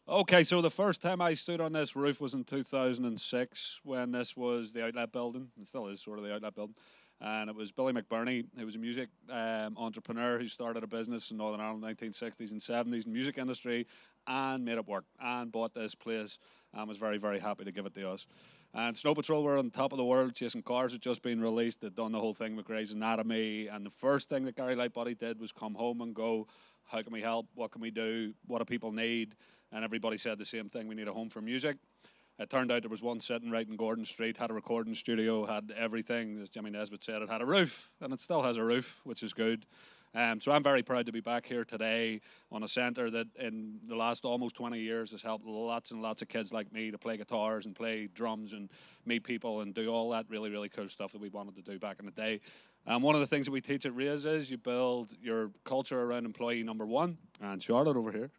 Okay, so the first time I stood on this roof was in 2006 when this was the outlet building. It still is sort of the outlet building. And it was Billy McBurney, who was a music entrepreneur who started a business in Northern Ireland in the 1960s and 70s in the music industry and made it work and bought this place and was very, very happy to give it to us. And Snow Patrol were on top of the world. Chasing Cars had just been released. They'd done the whole thing with Grey's Anatomy. And the first thing that Gary Lightbody did was come home and go, how can we help? What can we do? What do people need? And everybody said the same thing, we need a home for music. It turned out there was one sitting right in Gordon Street, had a recording studio, had everything. As Jimmy Nesbitt said, it had a roof, and it still has a roof, which is good. So I'm very proud to be back here today on a centre that in the last almost 20 years has helped lots and lots of kids like me to play guitars and play drums and meet people and do all that really, really cool stuff that we wanted to do back in the day. One of the things that we teach at Raise is you build your culture around employee number one, and Charlotte over here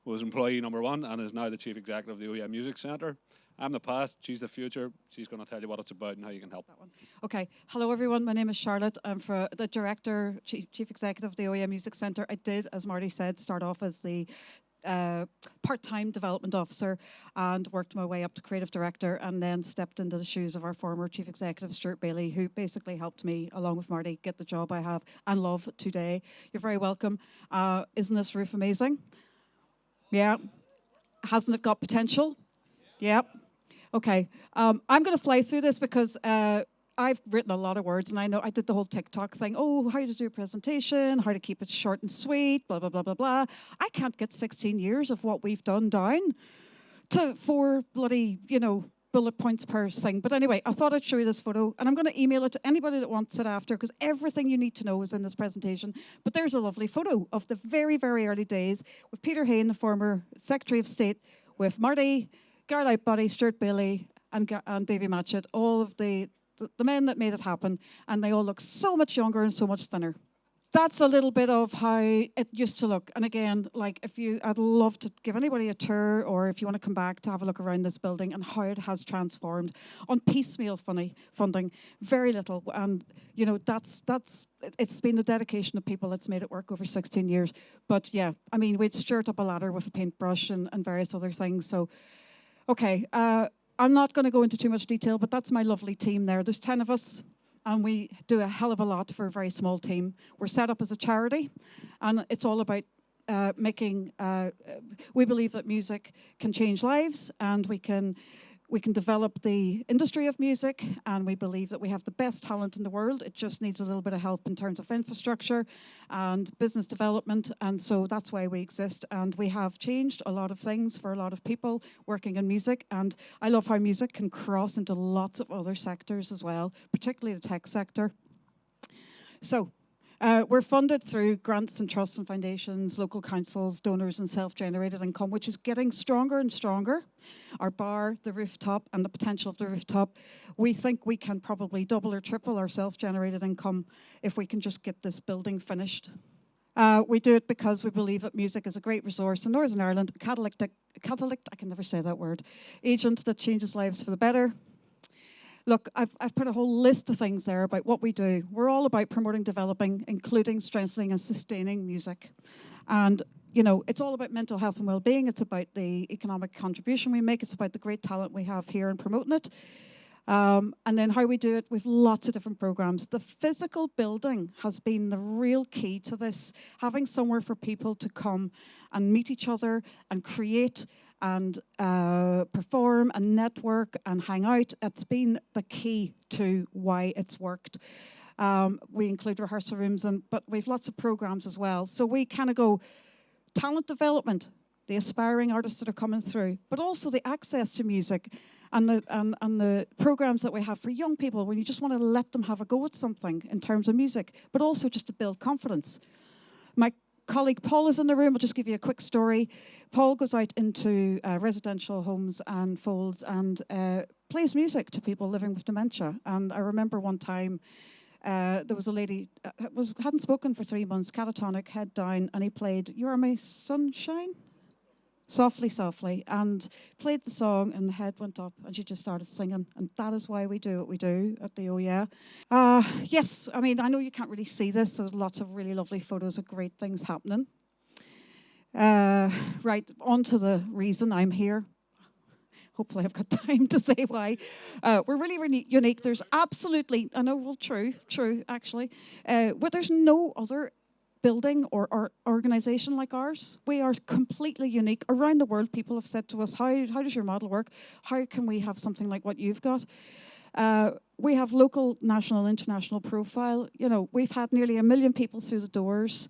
was employee number one and is now the chief executive of the OEM Music Centre. I'm the past, she's the future. She's going to tell you what it's about and how you can help. That one. Okay. Hello, everyone. My name is Charlotte. I'm the director, chief executive of the OEM Music Centre. I did, as Marty said, start off as the part-time development officer and worked my way up to creative director and then stepped into the shoes of our former chief executive, Stuart Bailie, who basically helped me, along with Marty, get the job I have and love today. You're very welcome. Isn't this roof amazing? Yeah. Hasn't it got potential? Yep. Okay. I'm going to fly through this because I've written a lot of words, and I know I did the whole TikTok thing. Oh, how to do a presentation, how to keep it short and sweet, blah, blah, blah, blah, blah. I can't get 16 years of what we've done down to 4 bloody, bullet points per thing. But anyway, I thought I'd show you this photo, and I'm going to email it to anybody that wants it after, because everything you need to know is in this presentation. But there's a lovely photo of the very, very early days with Peter Hain, the former Secretary of State, with Marty, Gary Lightbody, Stuart Bailie, and Davy Matchett, all of the men that made it happen, and they all look so much younger and so much thinner. That's a little bit of how it used to look. And again, I'd love to give anybody a tour, or if you want to come back to have a look around this building and how it has transformed on piecemeal funding, very little. And it's been the dedication of people that's made it work over 16 years. But yeah, I mean, we'd stirred up a ladder with a paintbrush and various other things. So, okay, I'm not going to go into too much detail, but that's my lovely team there. There's 10 of us. And we do a hell of a lot for a very small team. We're set up as a charity, and it's all about making. We believe that music can change lives, and we can develop the industry of music, and we believe that we have the best talent in the world. It just needs a little bit of help in terms of infrastructure and business development, and so that's why we exist. And we have changed a lot of things for a lot of people working in music, and I love how music can cross into lots of other sectors as well, particularly the tech sector. So, we're funded through grants and trusts and foundations, local councils, donors, and self-generated income, which is getting stronger and stronger. Our bar, the rooftop, and the potential of the rooftop, we think we can probably double or triple our self-generated income if we can just get this building finished. We do it because we believe that music is a great resource in Northern Ireland, a catalytic, I can never say that word, agent that changes lives for the better. Look, I've put a whole list of things there about what we do. We're all about promoting, developing, including strengthening and sustaining music. And, it's all about mental health and well-being. It's about the economic contribution we make. It's about the great talent we have here and promoting it. And then how we do it with lots of different programs. The physical building has been the real key to this, having somewhere for people to come and meet each other and create and perform and network and hang out. It's been the key to why it's worked. We include rehearsal rooms, but we've lots of programs as well. So we kind of go talent development, the aspiring artists that are coming through, but also the access to music and the programs that we have for young people when you just want to let them have a go at something in terms of music, but also just to build confidence. My colleague Paul is in the room. I'll just give you a quick story. Paul goes out into residential homes and folds and plays music to people living with dementia. And I remember one time there was a lady hadn't spoken for 3 months, catatonic, head down, and he played "You Are My Sunshine," softly, softly, and played the song, and the head went up, and she just started singing. And that is why we do what we do at the OEA. Yes, I mean, I know you can't really see this, so there's lots of really lovely photos of great things happening. Right, on to the reason I'm here. Hopefully I've got time to say why. We're really, really unique. There's absolutely, I know, well, true, actually. But there's no other building or organization like ours. We are completely unique. Around the world, people have said to us, how does your model work? How can we have something like what you've got? We have local, national, international profile. You know, we've had nearly 1 million people through the doors.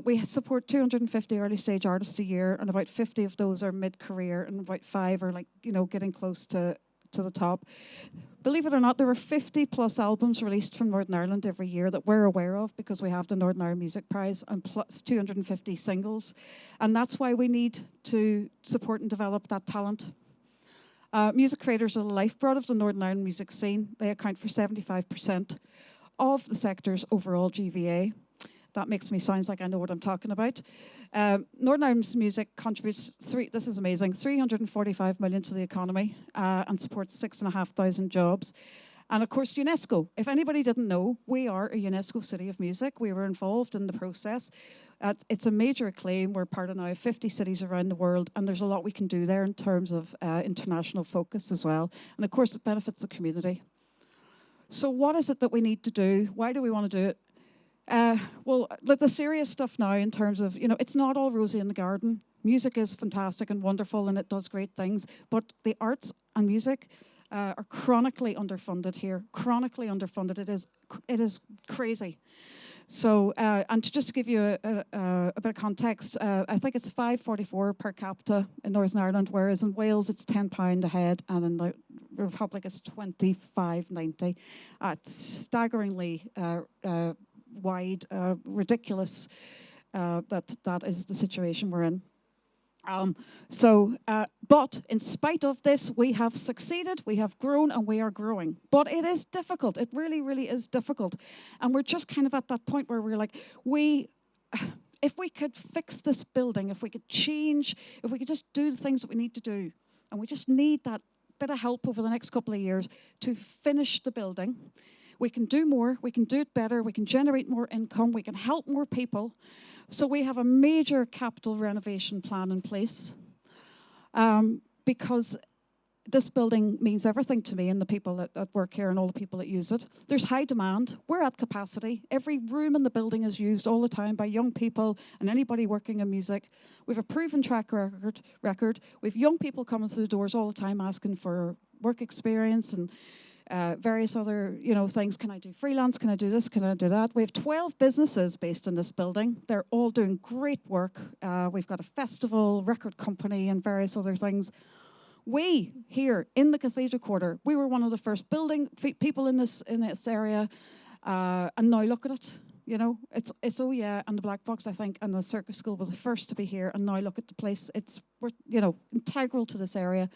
We support 250 early stage artists a year, and about 50 of those are mid-career, and about 5 are like, you know, getting close to the top. Believe it or not, there are 50 plus albums released from Northern Ireland every year that we're aware of because we have the Northern Ireland Music Prize, and plus 250 singles. And that's why we need to support and develop that talent. Music creators are the lifeblood of the Northern Ireland music scene. They account for 75% of the sector's overall GVA. That makes me sound like I know what I'm talking about. Northern Ireland's music contributes, this is amazing, 345 million to the economy and supports 6,500 jobs. And of course, UNESCO. If anybody didn't know, we are a UNESCO City of Music. We were involved in the process. It's a major acclaim. We're part of now 50 cities around the world, and there's a lot we can do there in terms of international focus as well. And of course, it benefits the community. So what is it that we need to do? Why do we want to do it? Well, the serious stuff now in terms of, you know, it's not all rosy in the garden. Music is fantastic and wonderful, and it does great things. But the arts and music are chronically underfunded here. Chronically underfunded. It is crazy. So, and to just give you a bit of context, I think it's £5.44 per capita in Northern Ireland, whereas in Wales it's £10 a head, and in the Republic it's £25.90. It's staggeringly wide, ridiculous. That is the situation we're in. But in spite of this, we have succeeded, we have grown, and we are growing. But it is difficult. It really, really is difficult. And we're just kind of at that point where we're like, if we could fix this building, if we could change, if we could just do the things that we need to do, and we just need that bit of help over the next couple of years to finish the building. We can do more, we can do it better, we can generate more income, we can help more people. So we have a major capital renovation plan in place because this building means everything to me and the people that work here and all the people that use it. There's high demand. We're at capacity. Every room in the building is used all the time by young people and anybody working in music. We have a proven track record. We have young people coming through the doors all the time asking for work experience and various other, things. Can I do freelance? Can I do this? Can I do that? We have 12 businesses based in this building. They're all doing great work. We've got a festival, record company, and various other things. We here in the Cathedral Quarter, we were one of the first people in this area, and now look at it. It's oh yeah, and the Black Box, I think, and the Circus School were the first to be here, and now look at the place. We're integral to this area.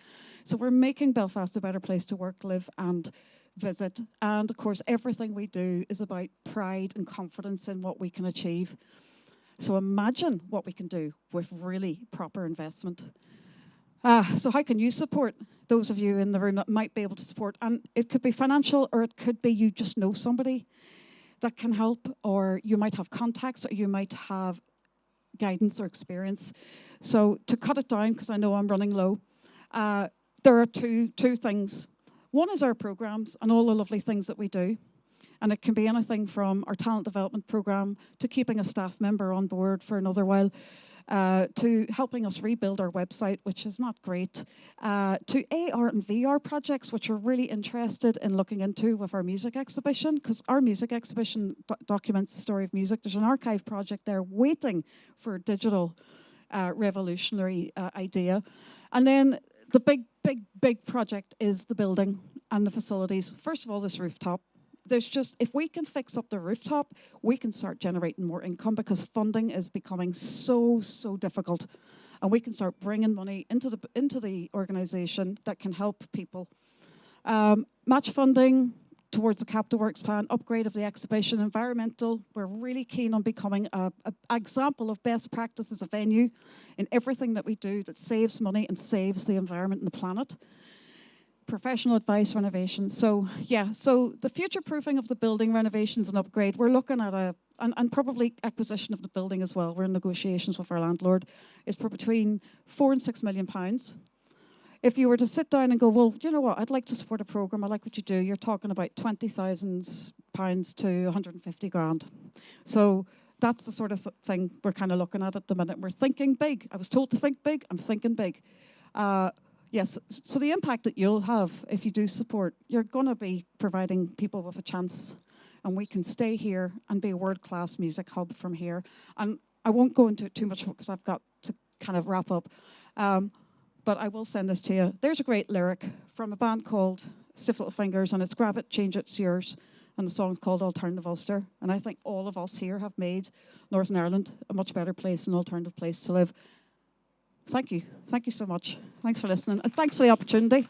So we're making Belfast a better place to work, live, and visit. And of course, everything we do is about pride and confidence in what we can achieve. So imagine what we can do with really proper investment. So how can you support those of you in the room that might be able to support? And it could be financial, or it could be you just know somebody that can help, or you might have contacts, or you might have guidance or experience. So to cut it down, because I know I'm running low, there are two things. One is our programs and all the lovely things that we do. And it can be anything from our talent development program to keeping a staff member on board for another while, to helping us rebuild our website, which is not great, to AR and VR projects, which we're really interested in looking into with our music exhibition, because our music exhibition documents the story of music. There's an archive project there waiting for a digital revolutionary idea. And then the big project is the building and the facilities. First of all, this rooftop. If we can fix up the rooftop, we can start generating more income, because funding is becoming so difficult, and we can start bringing money into the organisation that can help people. Match funding towards the Capital Works plan, upgrade of the exhibition, environmental. We're really keen on becoming an example of best practice as a venue in everything that we do that saves money and saves the environment and the planet. Professional advice, renovations. So the future proofing of the building, renovations and upgrade, we're looking at and probably acquisition of the building as well. We're in negotiations with our landlord. Is for between £4 and £6 million. If you were to sit down and go, well, you know what, I'd like to support a programme, I like what you do, you're talking about £20,000 to 150 grand. So that's the sort of thing we're kind of looking at the minute. We're thinking big. I was told to think big, I'm thinking big. Yes, so the impact that you'll have if you do support, you're going to be providing people with a chance, and we can stay here and be a world-class music hub from here. And I won't go into it too much because I've got to kind of wrap up. But I will send this to you. There's a great lyric from a band called Stiff Little Fingers, and it's Grab It, Change It, It's Yours. And the song's called Alternative Ulster. And I think all of us here have made Northern Ireland a much better place, an alternative place to live. Thank you. Thank you so much. Thanks for listening. And thanks for the opportunity.